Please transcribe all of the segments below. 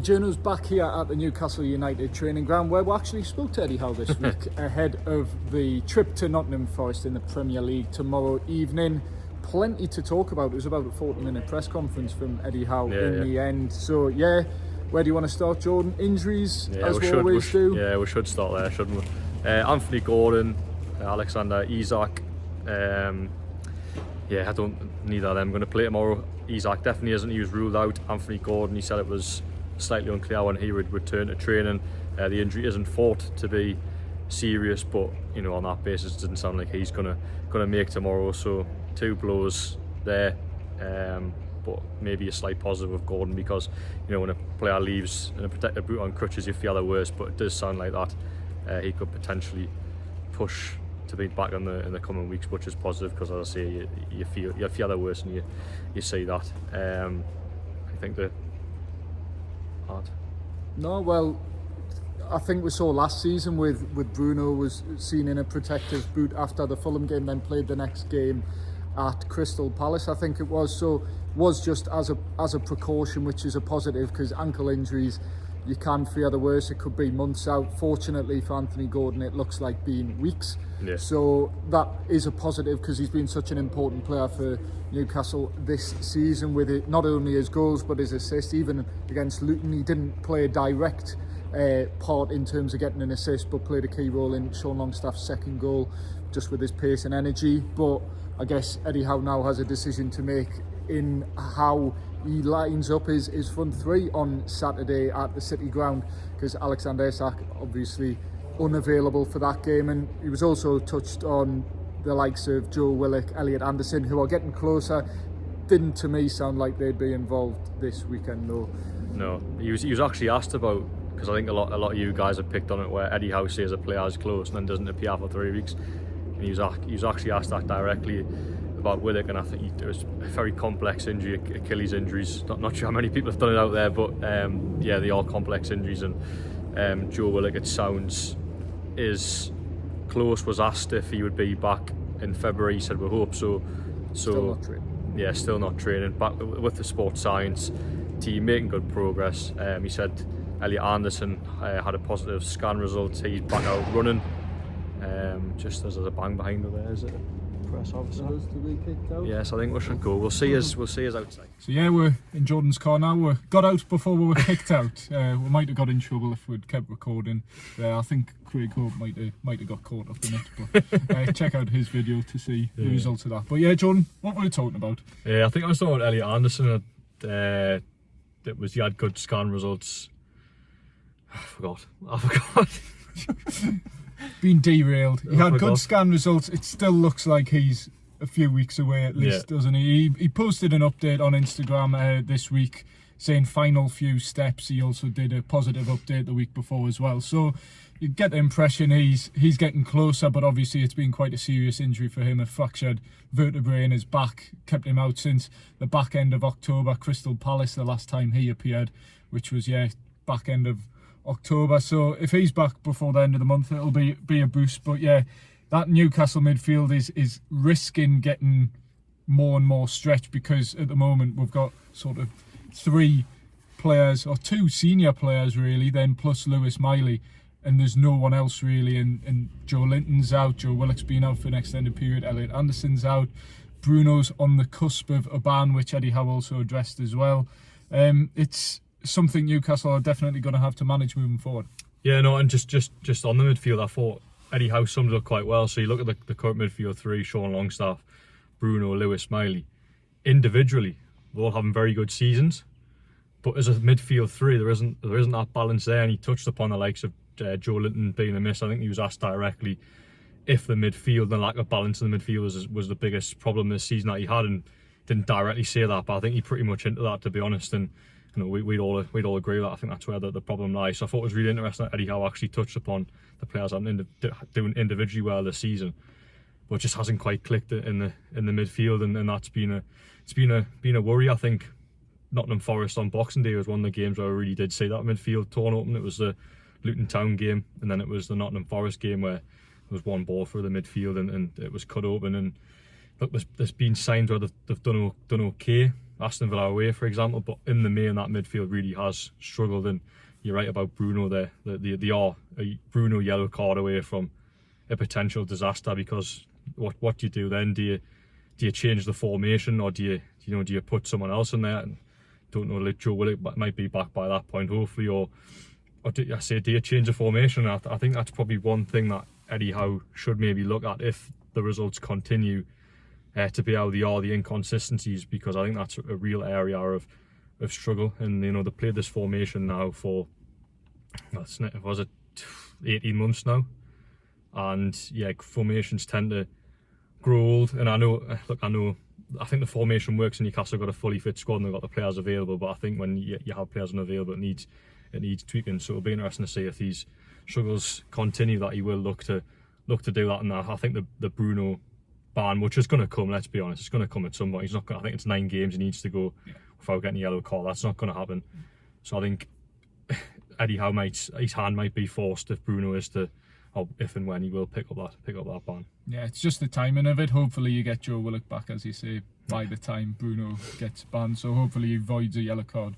journal's back here at the Newcastle United training ground, where we actually spoke to Eddie Howe this week ahead of the trip to Nottingham Forest in the Premier League tomorrow evening. Plenty to talk about. It was about a 40-minute press conference from Eddie Howe the end. So where do you want to start, Jordan? Injuries, as we always do. Yeah, we should start there, shouldn't we? Anthony Gordon, Alexander Isak. I don't need that. I'm going to play tomorrow. Isak definitely isn't. He was ruled out. Anthony Gordon, he said it was slightly unclear when he would return to training. The injury isn't thought to be serious, but on that basis, it doesn't sound like he's gonna make tomorrow. So 2 blows there, but maybe a slight positive with Gordon, because when a player leaves in a protective boot on crutches, you feel the worst. But it does sound like that he could potentially push to be back in the coming weeks, which is positive, because as I say, you feel the worst and you see that. I think the hard. No, well, I think we saw last season with Bruno was seen in a protective boot after the Fulham game, then played the next game at Crystal Palace, I think it was. So was just as a precaution, which is a positive, because ankle injuries, you can fear the worst. It could be months out. Fortunately for Anthony Gordon, it looks like being weeks. Yeah. So that is a positive, because he's been such an important player for Newcastle this season, with it not only his goals but his assists. Even against Luton, he didn't play a direct part in terms of getting an assist, but played a key role in Sean Longstaff's second goal, just with his pace and energy. But I guess Eddie Howe now has a decision to make in how he lines up his front three on Saturday at the City Ground, because Alexander Isak obviously unavailable for that game. And he was also touched on the likes of Joe Willock, Elliot Anderson, who are getting closer. Didn't to me sound like they'd be involved this weekend though. No, he was actually asked about, because I think a lot of you guys have picked on it, where Eddie Howe says a player is close and then doesn't appear for 3 weeks. And he was actually asked that directly about Willock, and I think it was a very complex injury, Achilles injuries. Not sure how many people have done it out there, but they are complex injuries. And Joe Willock, it sounds, is close. Was asked if he would be back in February. He said we hope so. Still not training. Yeah, still not training. Back with the sports science team, making good progress. He said Elliot Anderson had a positive scan result. He's back out running. Just as there's a bang behind her there, is it? Press officer. To be kicked out. Yes, I think we should go. We'll see us outside. So we're in Jordan's car now. We got out before we were kicked out. We might have got in trouble if we'd kept recording. I think Craig Hope might have got caught up in it. But check out his video to see the results of that. But Jordan, what were we talking about? I think I was talking about Elliot Anderson. He had good scan results. I forgot. Been derailed. He had good scan results. It still looks like he's a few weeks away at least, doesn't he? He posted an update on Instagram this week saying final few steps. He also did a positive update the week before as well. So you get the impression he's getting closer, but obviously it's been quite a serious injury for him. A fractured vertebrae in his back kept him out since the back end of October. Crystal Palace, the last time he appeared, which was back end of October. So if he's back before the end of the month, it'll be a boost. But that Newcastle midfield is risking getting more and more stretched, because at the moment we've got sort of 3 players, or 2 senior players really, then plus Lewis Miley, and there's no one else really. And Joe Linton's out, Joe Willock's been out for an extended period, Elliot Anderson's out, Bruno's on the cusp of a ban, which Eddie Howe also addressed as well. It's something Newcastle are definitely going to have to manage moving forward. Yeah, no, and just on the midfield, I thought Eddie Howe summed it up quite well. So you look at the current midfield 3: Sean Longstaff, Bruno, Lewis Miley. Individually, they're all having very good seasons, but as a midfield 3, there isn't that balance there. And he touched upon the likes of Joe Linton being a miss. I think he was asked directly if the midfield, the lack of balance in the midfield was the biggest problem this season that he had, and didn't directly say that, but I think he pretty much hinted that, to be honest. And we'd all agree with that. I think that's where the problem lies. So I thought it was really interesting that Eddie Howe actually touched upon the players doing individually well this season, but just hasn't quite clicked in the midfield, and that's been a worry. I think Nottingham Forest on Boxing Day was one of the games where I really did see that midfield torn open. It was the Luton Town game, and then it was the Nottingham Forest game where there was one ball through the midfield and it was cut open. And look, there's been signs where they've done okay. Aston Villa away, for example, but in the main that midfield really has struggled. And you're right about Bruno there. They are a Bruno yellow card away from a potential disaster, because what do you do then? Do you change the formation, or do you put someone else in there? And don't know, like Joe Willock might be back by that point, hopefully, or do you change the formation? I think that's probably one thing that Eddie Howe should maybe look at if the results continue to be how they are, the inconsistencies, because I think that's a real area of struggle. And they played this formation now for, was it 18 months now? And yeah, formations tend to grow old. And I think the formation works, and Newcastle got a fully fit squad and they've got the players available. But I think when you have players unavailable, it needs tweaking. So it'll be interesting to see if these struggles continue, that he will look to do that. And I think the Bruno ban, which is going to come, let's be honest, it's going to come at some point. He's not going. I think it's 9 games he needs to go without getting a yellow card. That's not going to happen. So I think Eddie Howe his hand might be forced if Bruno is to, or if and when he will pick up that ban. Yeah, it's just the timing of it. Hopefully you get Joe Willock back, as you say, by the time Bruno gets banned. So hopefully he avoids a yellow card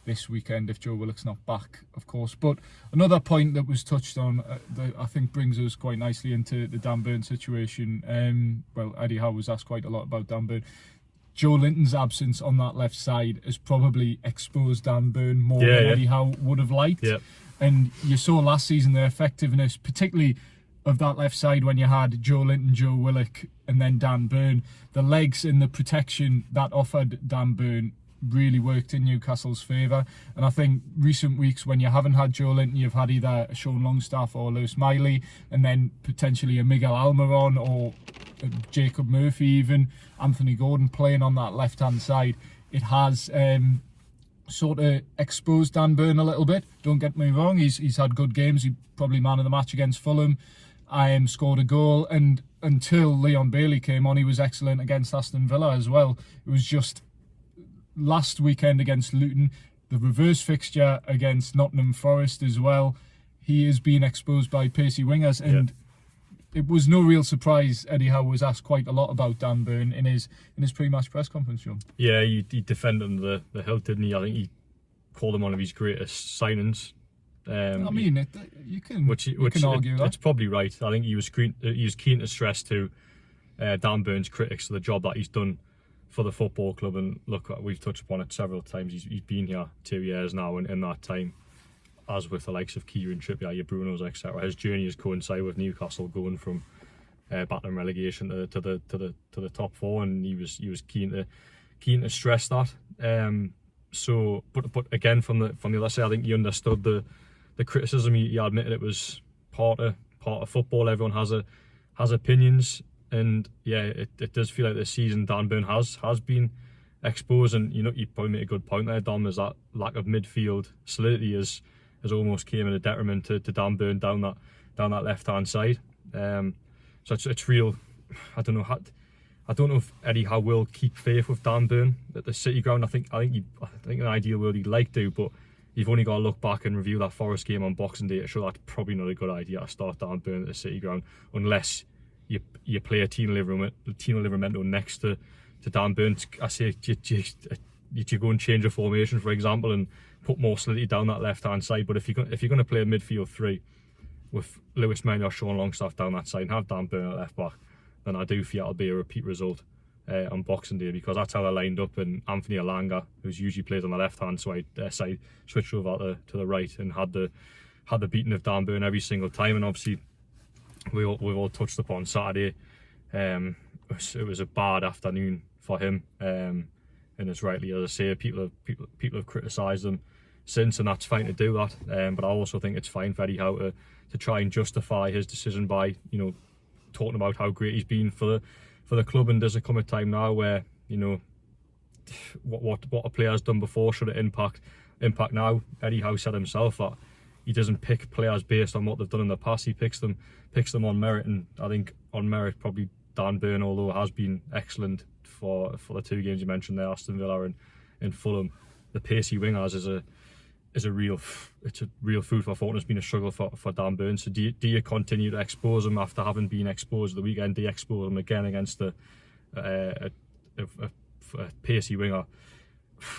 this weekend if Joe Willock's not back, of course. But another point that was touched on that I think brings us quite nicely into the Dan Burn situation. Well, Eddie Howe was asked quite a lot about Dan Burn. Joe Linton's absence on that left side has probably exposed Dan Burn more than Eddie Howe would have liked. Yeah. And you saw last season the effectiveness, particularly of that left side, when you had Joe Linton, Joe Willock, and then Dan Burn. The legs and the protection that offered Dan Burn really worked in Newcastle's favour. And I think recent weeks, when you haven't had Joe Linton, you've had either a Sean Longstaff or Lewis Miley, and then potentially a Miguel Almiron or Jacob Murphy, even Anthony Gordon playing on that left hand side. It has sort of exposed Dan Burn a little bit. Don't get me wrong, he's had good games. He probably man of the match against Fulham. Scored a goal, and until Leon Bailey came on, he was excellent against Aston Villa as well. It was just last weekend against Luton, the reverse fixture against Nottingham Forest as well. He is being exposed by pacey wingers, and it was no real surprise Eddie Howe was asked quite a lot about Dan Burn in his pre-match press conference, John. Yeah, he defended him the hilt, didn't he? I think he called him one of his greatest signings. I mean, you can argue that. It's probably right. I think he was keen to stress to Dan Burn's critics the job that he's done for the football club. And look, we've touched upon it several times. He's been here 2 years now, and in that time, as with the likes of Kieran Trippier, your Brunos, etc., his journey has coincided with Newcastle going from battling relegation to the top 4, and he was keen to stress that. So, but again, from the other side, I think he understood the criticism. He admitted it was part of football. Everyone has opinions, and yeah, it does feel like this season Dan Burn has been exposed. And you probably made a good point there, Dom, is that lack of midfield solidity has almost came at a detriment to Dan Burn down that left hand side. So it's real. I don't know if Eddie Howe will keep faith with Dan Burn at the City Ground. I think in an ideal world he'd like to, but you've only got to look back and review that Forest game on Boxing Day to show that's probably not a good idea to start Dan Burn at the City Ground, unless you play a Tino Livramento next to Dan Burn. I say you go and change a formation, for example, and put more solidity down that left hand side. But if you're going to play a midfield 3 with Lewis Miley or Sean Longstaff down that side and have Dan Burn at left back, then I do fear it'll be a repeat result on Boxing Day, because that's how they're lined up. And Anthony Elanga, who's usually plays on the left hand side, switched over to the right and had the beating of Dan Burn every single time. And obviously we've all touched upon Saturday. It was a bad afternoon for him, and it's rightly, as I say, people have criticised him since, and that's fine to do that. But I also think it's fine for Eddie Howe to try and justify his decision by talking about how great he's been for the club. And does it come a time now where what a player has done before should it impact now? Eddie Howe said himself that he doesn't pick players based on what they've done in the past. He picks them on merit, and I think on merit probably Dan Burn, although has been excellent for the 2 games you mentioned there, Aston Villa and Fulham. The pacey wingers is a real food for thought, and it's been a struggle for Dan Burn. So do you continue to expose him after having been exposed the weekend? Do you expose him again against a pacey winger?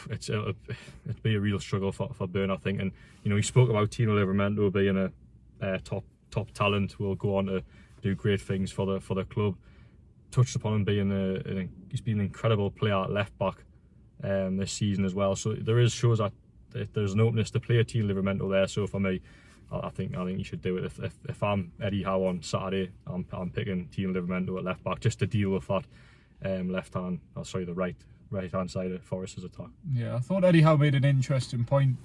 it'd be a real struggle for Burn, I think. And he spoke about Tino Livramento being a top talent, will go on to do great things for the club. Touched upon him being he's been an incredible player at left back this season as well. So there shows that there's an openness to play a Tino Livramento there. So for me, I think you should do it. If I'm Eddie Howe on Saturday, I'm picking Tino Livramento at left back just to deal with that the right hand side of Forest's attack. Yeah, I thought Eddie Howe made an interesting point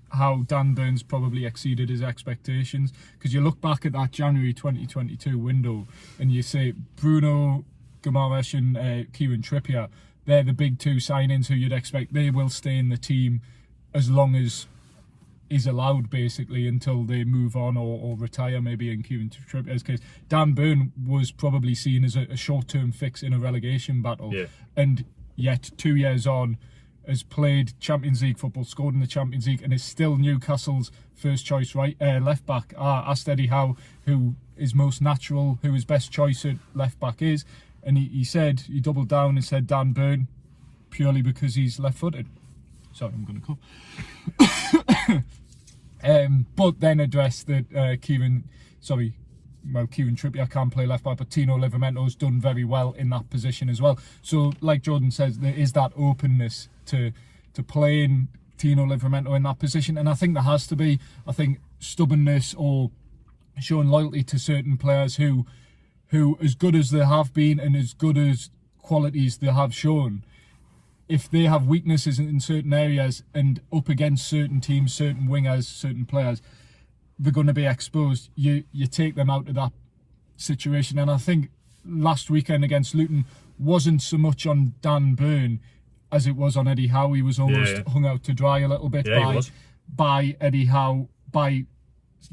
how Dan Burns probably exceeded his expectations, because you look back at that January 2022 window and you say Bruno Guimaraes and Kieran Trippier, they're the big two signings who you'd expect they will stay in the team as long as is allowed, basically, until they move on or retire, maybe in Kieran Trippier's case. Dan Burn was probably seen as a short-term fix in a relegation battle, and yet 2 years on has played Champions League football, scored in the Champions League, and is still Newcastle's first choice left back. I asked Eddie Howe who is most natural, who his best choice at left back is, and he doubled down and said Dan Burn, purely because he's left footed. Sorry, I'm going to cough. But then addressed that Kieran Trippier can play left back, but Tino Livramento's done very well in that position as well. So, like Jordan says, there is that openness to playing Tino Livramento in that position, and I think there has to be. I think stubbornness or showing loyalty to certain players who as good as they have been and as good as qualities they have shown, if they have weaknesses in certain areas and up against certain teams, certain wingers, certain players, they're going to be exposed. You take them out of that situation. And I think last weekend against Luton wasn't so much on Dan Burn as it was on Eddie Howe. He was almost hung out to dry a little bit by Eddie Howe, by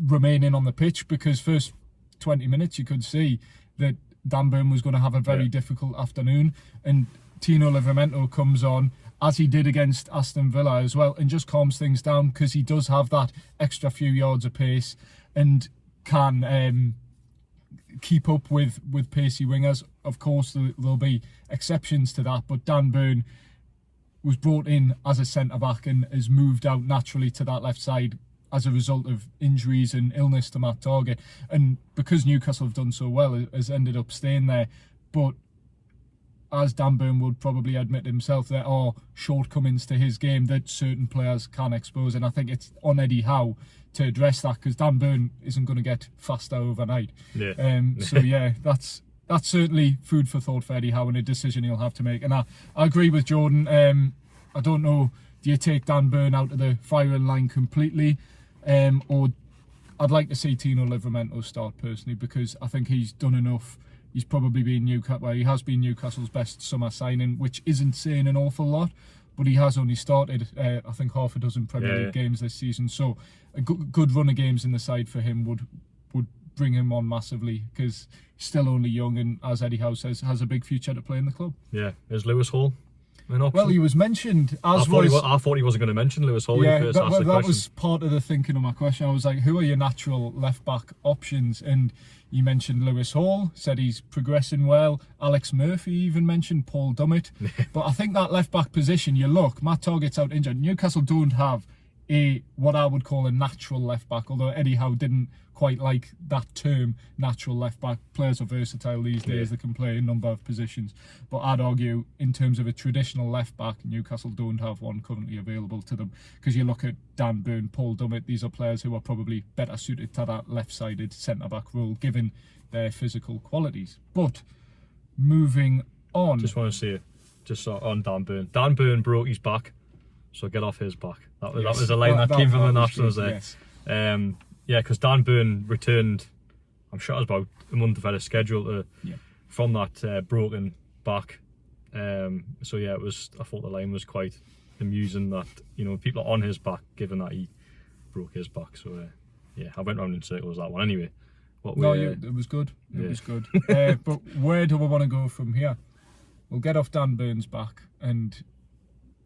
remaining on the pitch, because first 20 minutes you could see that Dan Burn was going to have a very difficult afternoon, and Tino Livramento comes on, as he did against Aston Villa as well, and just calms things down, because he does have that extra few yards of pace and can keep up with pacey wingers. Of course, there'll be exceptions to that, but Dan Burn was brought in as a centre-back and has moved out naturally to that left side as a result of injuries and illness to Matt Targett. And because Newcastle have done so well, has ended up staying there. But as Dan Burn would probably admit himself, there are shortcomings to his game that certain players can expose, and I think it's on Eddie Howe to address that, because Dan Burn isn't going to get faster overnight. So that's certainly food for thought for Eddie Howe, and a decision he'll have to make. And I agree with Jordan. I don't know, do you take Dan Burn out of the firing line completely, or I'd like to see Tino Livramento start personally, because I think he's done enough. He's probably been he has been Newcastle's best summer signing, which isn't saying an awful lot, but he has only started, I think, half a dozen Premier League games this season. So a good run of games in the side for him would bring him on massively, because he's still only young and, as Eddie Howe says, has a big future to play in the club. Yeah, is Lewis Hall an option? Well, he was mentioned. I thought he wasn't going to mention Lewis Hall. Yeah, that was part of the thinking of my question. I was like, who are your natural left-back options? And you mentioned Lewis Hall, said he's progressing well. Alex Murphy even mentioned Paul Dummett. But I think that left-back position, Matt Targett's out injured. Newcastle don't have what I would call a natural left-back, although Eddie Howe didn't quite like that term, natural left-back. Players are versatile these days, they can play a number of positions. But I'd argue, in terms of a traditional left-back, Newcastle don't have one currently available to them, because you look at Dan Burn, Paul Dummett, these are players who are probably better suited to that left-sided centre-back role, given their physical qualities. But, moving on. Just want to say, on Dan Burn. Dan Burn broke his back, so get off his back. That was a line that came from the Nationals there. Yes. Because Dan Burn returned, I'm sure it was about a month ahead of schedule from that broken back. So yeah, I thought the line was quite amusing that, people are on his back, given that he broke his back. So I went round in circles that one anyway. It was good. It was good. But where do we want to go from here? We'll get off Dan Burn's back and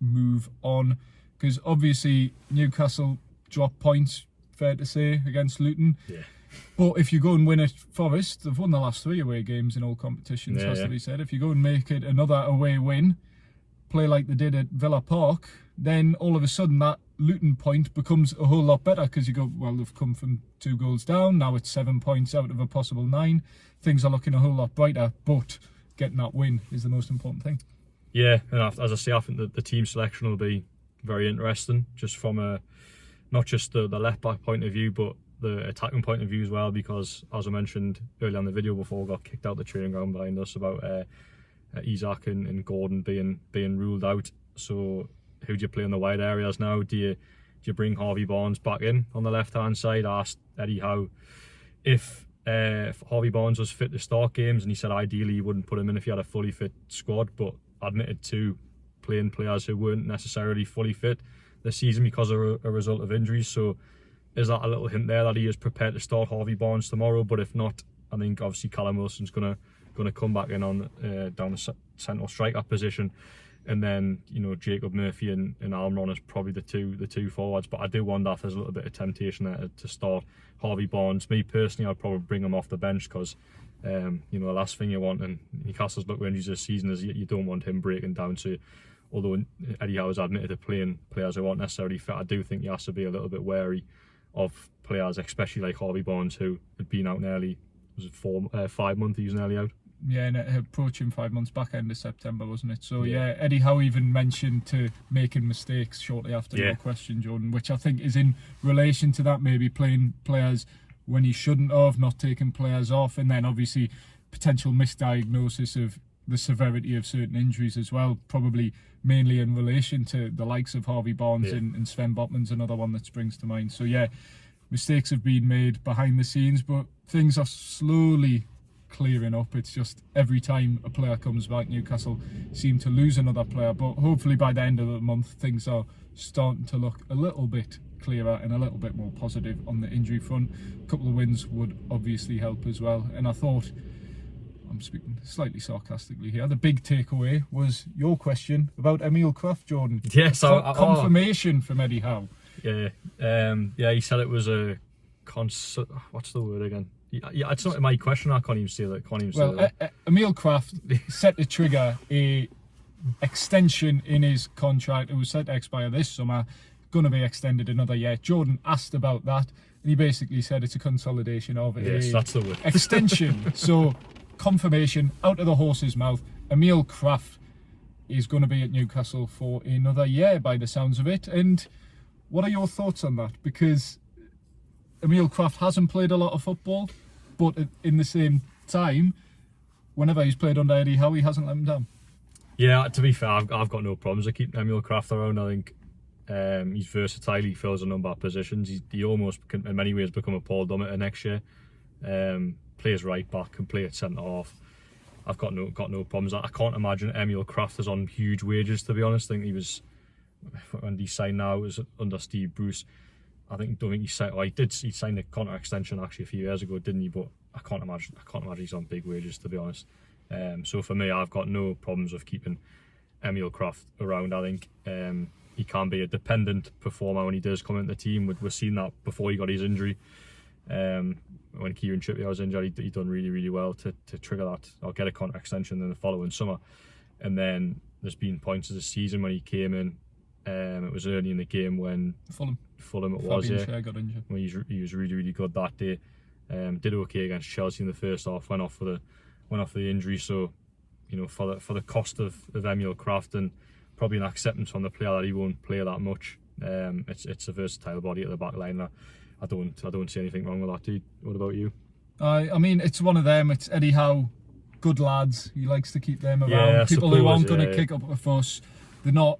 move on, because obviously Newcastle dropped points, fair to say, against Luton. Yeah. But if you go and win at Forest, they've won the last 3 away games in all competitions, has to be said. If you go and make it another away win, play like they did at Villa Park, then all of a sudden that Luton point becomes a whole lot better, because you go, well, they've come from 2 goals down, now it's 7 points out of a possible 9. Things are looking a whole lot brighter, but getting that win is the most important thing. Yeah, and as I say, I think that the team selection will be very interesting, just from not just the left back point of view, but the attacking point of view as well, because as I mentioned earlier on the video before we got kicked out the training ground behind us about Isak and Gordon being ruled out. So who do you play in the wide areas now? Do you bring Harvey Barnes back in on the left hand side? I asked Eddie Howe if Harvey Barnes was fit to start games, and he said ideally he wouldn't put him in if he had a fully fit squad, but admitted to playing players who weren't necessarily fully fit this season because of a result of injuries. So is that a little hint there that he is prepared to start Harvey Barnes tomorrow? But if not, I think obviously Callum Wilson's gonna come back in on down the central striker position, and then Jacob Murphy and Almiron is probably the two forwards. But I do wonder if there's a little bit of temptation there to start Harvey Barnes. Me personally, I'd probably bring him off the bench, because the last thing you want, and Newcastle's luck with injuries this season, is you don't want him breaking down. So although Eddie Howe has admitted to playing players who aren't necessarily fit, I do think he has to be a little bit wary of players, especially like Harvey Barnes, who had been out nearly, was it 5 months he was nearly out? Yeah, and approaching 5 months, back end of September, wasn't it? So yeah, Eddie Howe even mentioned to making mistakes shortly after your question, Jordan, which I think is in relation to that, maybe playing players when he shouldn't have, not taking players off, and then obviously potential misdiagnosis of the severity of certain injuries as well, probably mainly in relation to the likes of Harvey Barnes and Sven Botman's another one that springs to mind. So yeah, mistakes have been made behind the scenes, but things are slowly clearing up. It's just every time a player comes back, Newcastle seem to lose another player, but hopefully by the end of the month things are starting to look a little bit clearer and a little bit more positive on the injury front. A couple of wins would obviously help as well, and I thought, I'm speaking slightly sarcastically here, the big takeaway was your question about Emil Krafth, Jordan. Yes, confirmation from Eddie Howe. Yeah, he said it was a what's the word again? Yeah, it's not my question. I can't even say that. Emil Krafth set to trigger a extension in his contract. It was set to expire this summer, going to be extended another year. Jordan asked about that, and he basically said it's a consolidation of that's the word. Extension. So confirmation out of the horse's mouth. Emil Krafth is going to be at Newcastle for another year by the sounds of it. And what are your thoughts on that? Because Emil Krafth hasn't played a lot of football, but in the same time, whenever he's played under Eddie Howe, he hasn't let him down. Yeah, to be fair, I've got no problems with keeping Emil Krafth around. I think he's versatile. He fills a number of positions. He almost can, in many ways, become a Paul Dummett next year. Plays right back, can play at centre half. I've got no problems. I can't imagine Emil Krafth is on huge wages, to be honest. I think he was, when he signed now, it was under Steve Bruce. Don't think he signed. Well, he signed a contract extension actually a few years ago, didn't he? But I can't imagine he's on big wages, to be honest. So for me, I've got no problems with keeping Emil Krafth around. I think he can be a dependent performer when he does come into the team. We've seen that before he got his injury. When Kieran Trippier was injured, he done really, really well to trigger that or get a contract extension in the following summer. And then there's been points of the season when he came in. It was early in the game when Fulham it was, got injured. When he was really, really good that day. Did okay against Chelsea in the first half. Went off for the injury. So, for the cost of Emil Krafth and probably an acceptance from the player that he won't play that much. It's a versatile body at the back line. I don't see anything wrong with that, dude. What about you? I mean, it's one of them. It's Eddie Howe, good lads. He likes to keep them around. Yeah, people who aren't going to kick up a fuss. They're not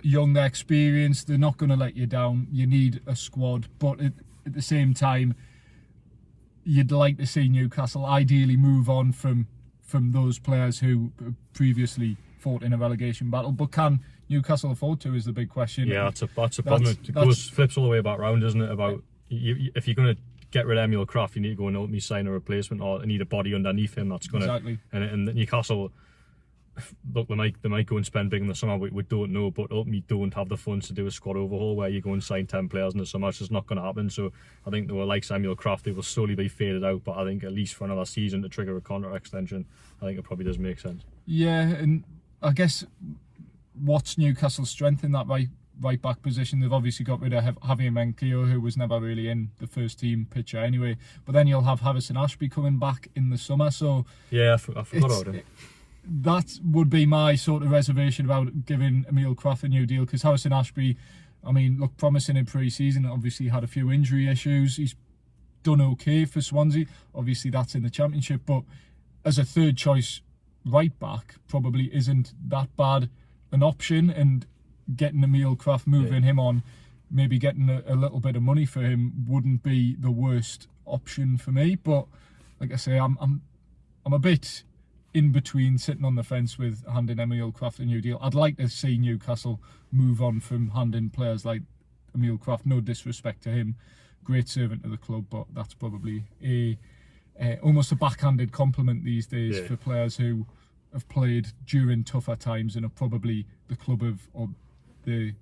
young, they're experienced. They're not going to let you down. You need a squad, but at the same time, you'd like to see Newcastle ideally move on from those players who previously fought in a relegation battle. But can Newcastle afford to, is the big question. Yeah, that's a problem. It flips all the way back round, isn't it? About if you're going to get rid of Emil Krafth, you need to go and ultimately sign a replacement or need a body underneath him that's going to. Exactly. And Newcastle, look, they might go and spend big in the summer. We don't know, but ultimately don't have the funds to do a squad overhaul where you go and sign 10 players in the summer. It's just not going to happen. So I think they were like Emil Krafth, they will slowly be faded out. But I think at least for another season to trigger a contract extension, I think it probably does make sense. Yeah, and I guess what's Newcastle's strength in that right back position? They've obviously got rid of Javier Mencio, who was never really in the first team picture anyway. But then you'll have Harrison Ashby coming back in the summer. So yeah, I forgot about him. That would be my sort of reservation about giving Emil Krafth a new deal, because Harrison Ashby, I mean, looked promising in pre-season. Obviously had a few injury issues. He's done okay for Swansea. Obviously that's in the Championship, but as a third choice right back probably isn't that bad an option, and getting Emil Krafth, moving him on, maybe getting a little bit of money for him wouldn't be the worst option for me. But like I say, I'm a bit in between, sitting on the fence with handing Emil Krafth a new deal. I'd like to see Newcastle move on from handing players like Emil Krafth. No disrespect to him, great servant to the club, but that's probably almost a backhanded compliment these days for players who have played during tougher times and are probably the club or the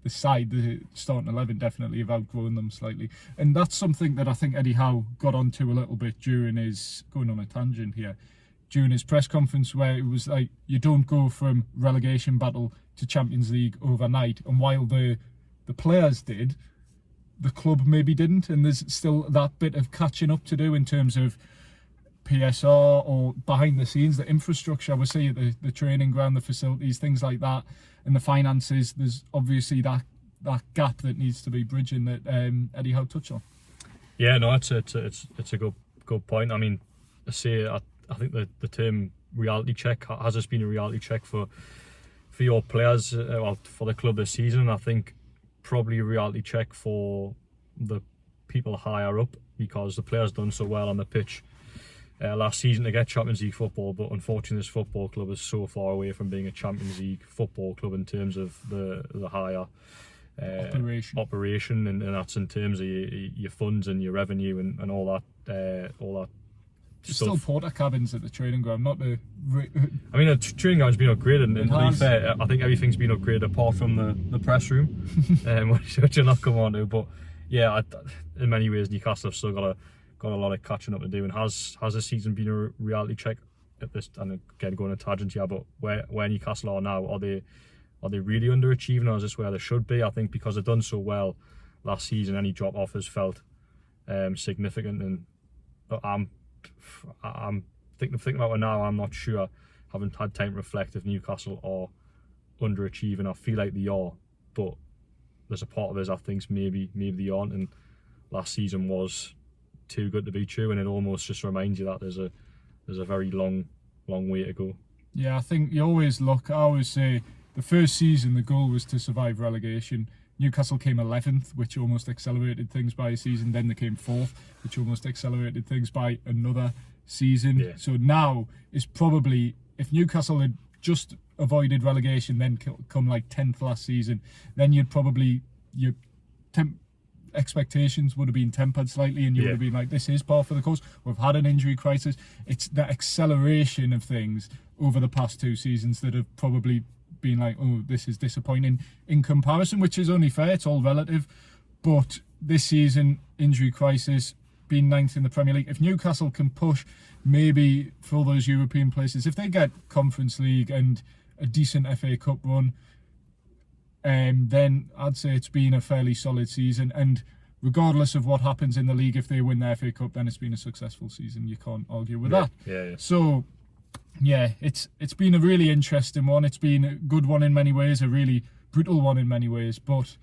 side, the starting 11, definitely have outgrown them slightly. And that's something that I think Eddie Howe got onto a little bit during his, going on a tangent here, during his press conference, where it was like, you don't go from relegation battle to Champions League overnight. And while the players did, the club maybe didn't, and there's still that bit of catching up to do in terms of PSR or behind the scenes, the infrastructure, I would say, the training ground, the facilities, things like that, and the finances. There's obviously that gap that needs to be bridging that Eddie Howe touched on. Yeah, no, it's a good point. I mean, I think the term reality check, has this been a reality check for your players, for the club this season? And I think probably a reality check for the people higher up, because the players done so well on the pitch last season to get Champions League football, but unfortunately this football club is so far away from being a Champions League football club in terms of the higher operation, and that's in terms of your funds and your revenue and all that There's still porter cabins at the training ground, not the... I mean, the training ground's been upgraded, and to be fair, I think everything's been upgraded apart from the press room, which you're not coming on to. But yeah, in many ways, Newcastle have still got a lot of catching up to do. And has this season been a reality check at this? And again, going on a tangent here, but where Newcastle are now, are they really underachieving, or is this where they should be? I think because they've done so well last season, any drop off has felt significant, and I'm thinking about it now. I'm not sure, haven't had time to reflect, if Newcastle are underachieving. I feel like they are, but there's a part of us I think maybe they aren't, and last season was too good to be true, and it almost just reminds you that there's a very long way to go. Yeah, I think you always look, I always say the first season the goal was to survive relegation. Newcastle came 11th, which almost accelerated things by a season. Then they came 4th, which almost accelerated things by another season. Yeah. So now is probably, if Newcastle had just avoided relegation, then come like 10th last season, then you'd probably, your expectations would have been tempered slightly, and you would have been like, this is par for the course. We've had an injury crisis. It's the acceleration of things over the past 2 seasons that have probably been like, oh, this is disappointing in comparison, which is only fair, it's all relative. But this season, injury crisis, being 9th in the Premier League, if Newcastle can push maybe for those European places, if they get Conference League and a decent FA Cup run, then I'd say it's been a fairly solid season. And regardless of what happens in the league, if they win the FA Cup, then it's been a successful season. You can't argue with that. Yeah. So yeah, it's been a really interesting one. It's been a good one in many ways, a really brutal one in many ways. But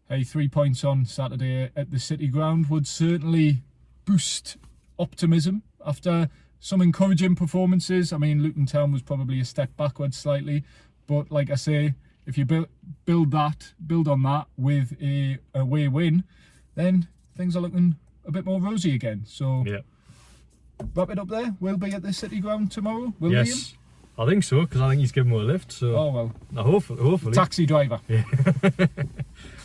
hey, 3 points on Saturday at the City Ground would certainly boost optimism after some encouraging performances. I mean, Luton Town was probably a step backwards slightly, but like I say, if you build on that with a away win, then things are looking a bit more rosy again. So yeah. Wrap it up there. We'll be at the City Ground tomorrow, will yes, Liam? I think so, because I think he's given me a lift. So oh well. Hopefully. Taxi driver. Yeah.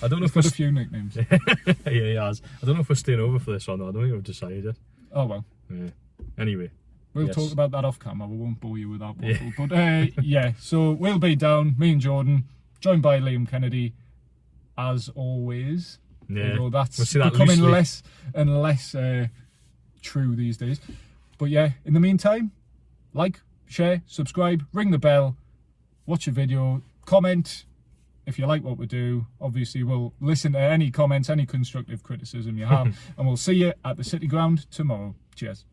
I don't know if got a few nicknames. Yeah, he has. I don't know if we're staying over for this or not. I don't think we've decided yet. Oh well. Yeah. Anyway. We'll talk about that off camera. We won't bore you with that waffle. Yeah. But yeah, so we'll be down, me and Jordan, joined by Liam Kennedy, as always. Yeah. Although that's that becoming loosely. less and less true these days. But yeah, in the meantime, like, share, subscribe, ring the bell, watch a video, comment if you like what we do. Obviously, we'll listen to any comments, any constructive criticism you have, and we'll see you at the City Ground tomorrow. Cheers.